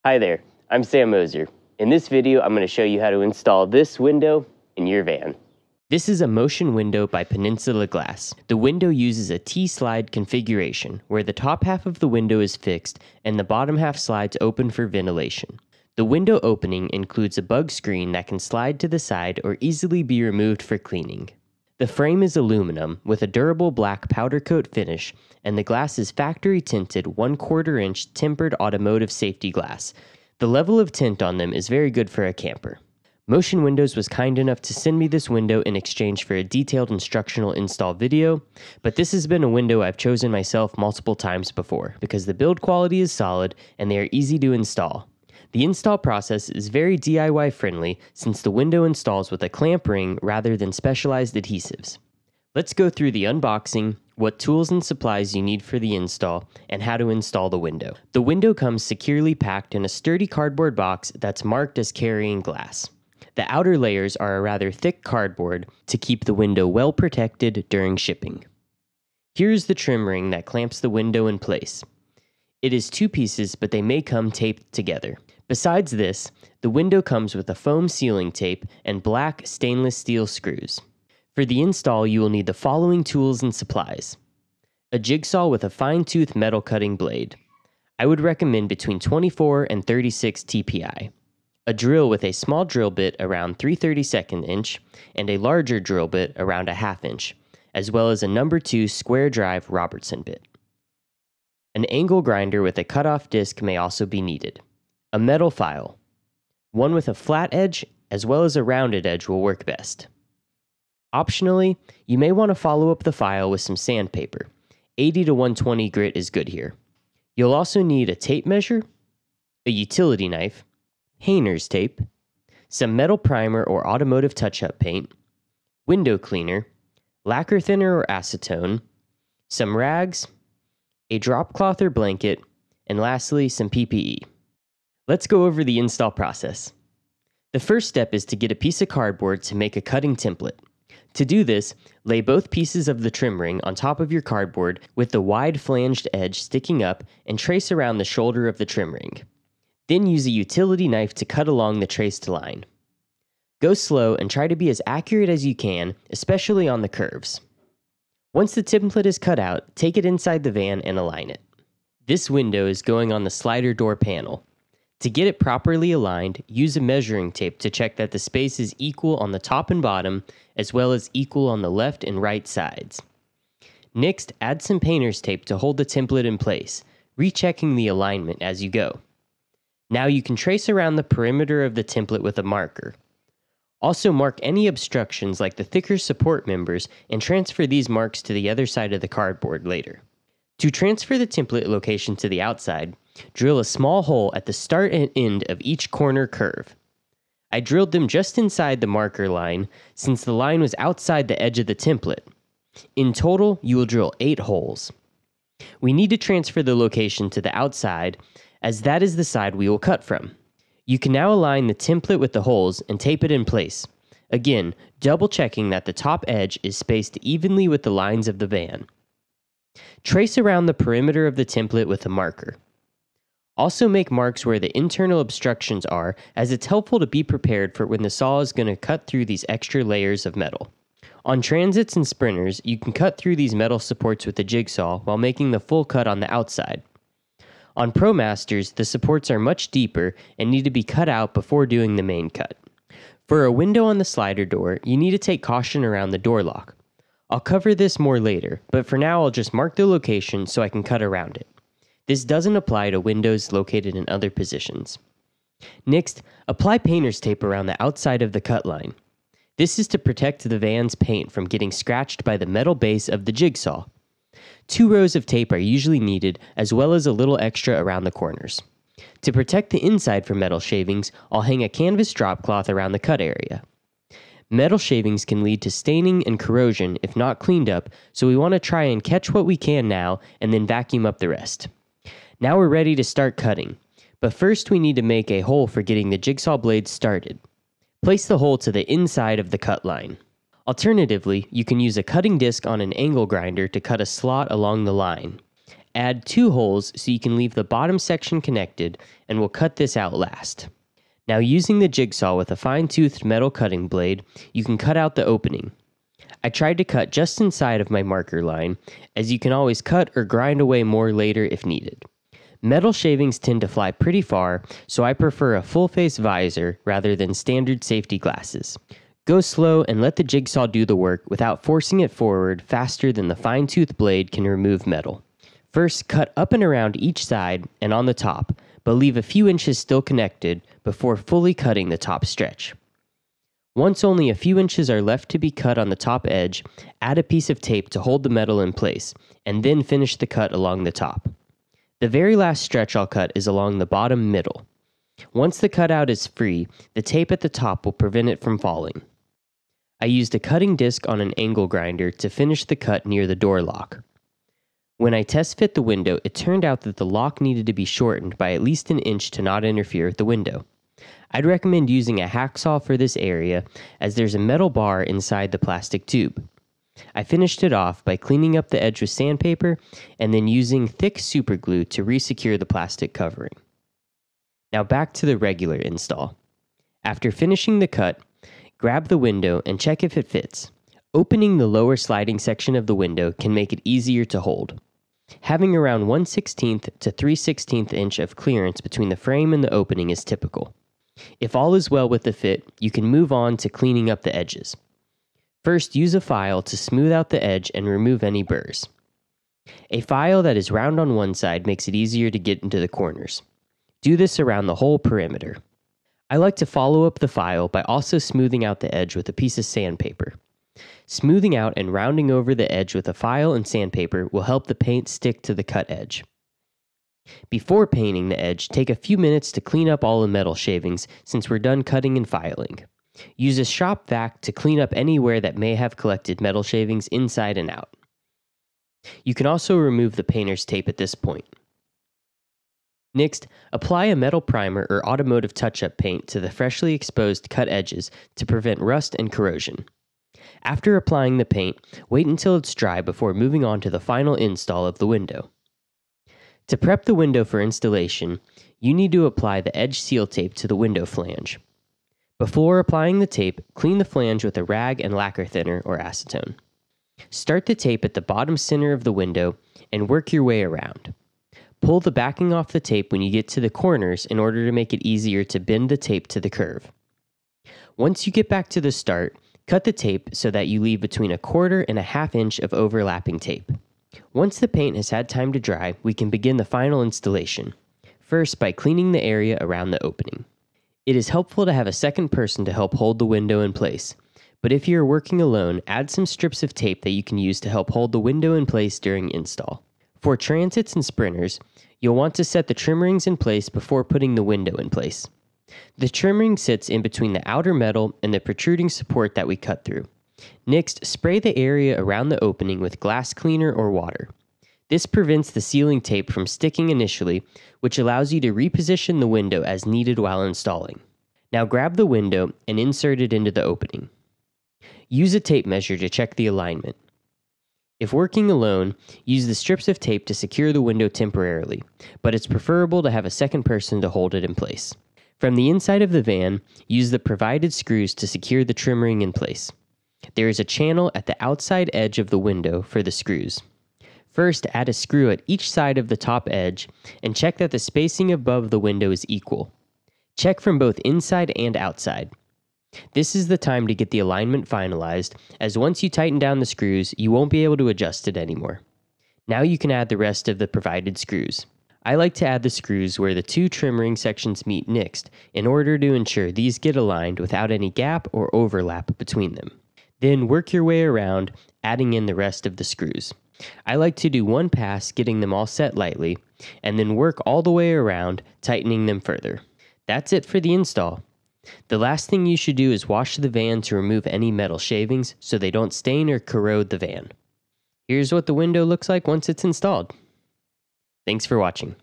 Hi there, I'm Sam Moser. In this video, I'm going to show you how to install this window in your van. This is a motion window by Peninsula Glass. The window uses a T-slide configuration, where the top half of the window is fixed and the bottom half slides open for ventilation. The window opening includes a bug screen that can slide to the side or easily be removed for cleaning. The frame is aluminum with a durable black powder coat finish, and the glass is factory tinted 1/4 inch tempered automotive safety glass. The level of tint on them is very good for a camper. Motion Windows was kind enough to send me this window in exchange for a detailed instructional install video, but this has been a window I've chosen myself multiple times before because the build quality is solid and they are easy to install. The install process is very DIY friendly since the window installs with a clamp ring rather than specialized adhesives. Let's go through the unboxing, what tools and supplies you need for the install, and how to install the window. The window comes securely packed in a sturdy cardboard box that's marked as carrying glass. The outer layers are a rather thick cardboard to keep the window well protected during shipping. Here's the trim ring that clamps the window in place. It is 2 pieces, but they may come taped together. Besides this, the window comes with a foam sealing tape and black stainless steel screws. For the install, you will need the following tools and supplies. A jigsaw with a fine-tooth metal cutting blade. I would recommend between 24 and 36 TPI. A drill with a small drill bit around 3/32 inch and a larger drill bit around a 1/2 inch, as well as a number 2 square drive Robertson bit. An angle grinder with a cutoff disc may also be needed. A metal file. One with a flat edge as well as a rounded edge will work best. Optionally, you may want to follow up the file with some sandpaper. 80 to 120 grit is good here. You'll also need a tape measure, a utility knife, painter's tape, some metal primer or automotive touch-up paint, window cleaner, lacquer thinner or acetone, some rags, a drop cloth or blanket, and lastly, some PPE. Let's go over the install process. The first step is to get a piece of cardboard to make a cutting template. To do this, lay both pieces of the trim ring on top of your cardboard with the wide flanged edge sticking up and trace around the shoulder of the trim ring. Then use a utility knife to cut along the traced line. Go slow and try to be as accurate as you can, especially on the curves. Once the template is cut out, take it inside the van and align it. This window is going on the slider door panel. To get it properly aligned, use a measuring tape to check that the space is equal on the top and bottom, as well as equal on the left and right sides. Next, add some painter's tape to hold the template in place, rechecking the alignment as you go. Now you can trace around the perimeter of the template with a marker. Also mark any obstructions like the thicker support members and transfer these marks to the other side of the cardboard later. To transfer the template location to the outside, drill a small hole at the start and end of each corner curve. I drilled them just inside the marker line since the line was outside the edge of the template. In total, you will drill 8 holes. We need to transfer the location to the outside as that is the side we will cut from. You can now align the template with the holes and tape it in place. Again, double checking that the top edge is spaced evenly with the lines of the van. Trace around the perimeter of the template with a marker. Also make marks where the internal obstructions are, as it's helpful to be prepared for when the saw is going to cut through these extra layers of metal. On transits and sprinters, you can cut through these metal supports with a jigsaw while making the full cut on the outside. On ProMasters, the supports are much deeper and need to be cut out before doing the main cut. For a window on the slider door, you need to take caution around the door lock. I'll cover this more later, but for now I'll just mark the location so I can cut around it. This doesn't apply to windows located in other positions. Next, apply painter's tape around the outside of the cut line. This is to protect the van's paint from getting scratched by the metal base of the jigsaw. 2 rows of tape are usually needed, as well as a little extra around the corners. To protect the inside from metal shavings, I'll hang a canvas drop cloth around the cut area. Metal shavings can lead to staining and corrosion if not cleaned up, so we want to try and catch what we can now and then vacuum up the rest. Now we're ready to start cutting, but first we need to make a hole for getting the jigsaw blades started. Place the hole to the inside of the cut line. Alternatively, you can use a cutting disc on an angle grinder to cut a slot along the line. Add 2 holes so you can leave the bottom section connected, and we'll cut this out last. Now, using the jigsaw with a fine-toothed metal cutting blade, you can cut out the opening. I tried to cut just inside of my marker line, as you can always cut or grind away more later if needed. Metal shavings tend to fly pretty far, so I prefer a full-face visor rather than standard safety glasses. Go slow and let the jigsaw do the work without forcing it forward faster than the fine-tooth blade can remove metal. First, cut up and around each side and on the top, but leave a few inches still connected before fully cutting the top stretch. Once only a few inches are left to be cut on the top edge, add a piece of tape to hold the metal in place, and then finish the cut along the top. The very last stretch I'll cut is along the bottom middle. Once the cutout is free, the tape at the top will prevent it from falling. I used a cutting disc on an angle grinder to finish the cut near the door lock. When I test fit the window, it turned out that the lock needed to be shortened by at least an inch to not interfere with the window. I'd recommend using a hacksaw for this area, as there's a metal bar inside the plastic tube. I finished it off by cleaning up the edge with sandpaper and then using thick superglue to resecure the plastic covering. Now back to the regular install. After finishing the cut, grab the window and check if it fits. Opening the lower sliding section of the window can make it easier to hold. Having around 1/16 to 3/16 inch of clearance between the frame and the opening is typical. If all is well with the fit, you can move on to cleaning up the edges. First, use a file to smooth out the edge and remove any burrs. A file that is round on one side makes it easier to get into the corners. Do this around the whole perimeter. I like to follow up the file by also smoothing out the edge with a piece of sandpaper. Smoothing out and rounding over the edge with a file and sandpaper will help the paint stick to the cut edge. Before painting the edge, take a few minutes to clean up all the metal shavings since we're done cutting and filing. Use a shop vac to clean up anywhere that may have collected metal shavings inside and out. You can also remove the painter's tape at this point. Next, apply a metal primer or automotive touch-up paint to the freshly exposed cut edges to prevent rust and corrosion. After applying the paint, wait until it's dry before moving on to the final install of the window. To prep the window for installation, you need to apply the edge seal tape to the window flange. Before applying the tape, clean the flange with a rag and lacquer thinner or acetone. Start the tape at the bottom center of the window and work your way around. Pull the backing off the tape when you get to the corners in order to make it easier to bend the tape to the curve. Once you get back to the start, cut the tape so that you leave between 1/4 and 1/2 inch of overlapping tape. Once the paint has had time to dry, we can begin the final installation. First, by cleaning the area around the opening. It is helpful to have a second person to help hold the window in place, but if you're working alone, add some strips of tape that you can use to help hold the window in place during install. For transits and sprinters, you'll want to set the trim rings in place before putting the window in place. The trim ring sits in between the outer metal and the protruding support that we cut through. Next, spray the area around the opening with glass cleaner or water. This prevents the sealing tape from sticking initially, which allows you to reposition the window as needed while installing. Now grab the window and insert it into the opening. Use a tape measure to check the alignment. If working alone, use the strips of tape to secure the window temporarily, but it's preferable to have a second person to hold it in place. From the inside of the van, use the provided screws to secure the trim ring in place. There is a channel at the outside edge of the window for the screws. First, add a screw at each side of the top edge and check that the spacing above the window is equal. Check from both inside and outside. This is the time to get the alignment finalized, as once you tighten down the screws, you won't be able to adjust it anymore. Now you can add the rest of the provided screws. I like to add the screws where the 2 trim ring sections meet next in order to ensure these get aligned without any gap or overlap between them. Then work your way around, adding in the rest of the screws. I like to do one pass getting them all set lightly, and then work all the way around, tightening them further. That's it for the install. The last thing you should do is wash the van to remove any metal shavings so they don't stain or corrode the van. Here's what the window looks like once it's installed. Thanks for watching.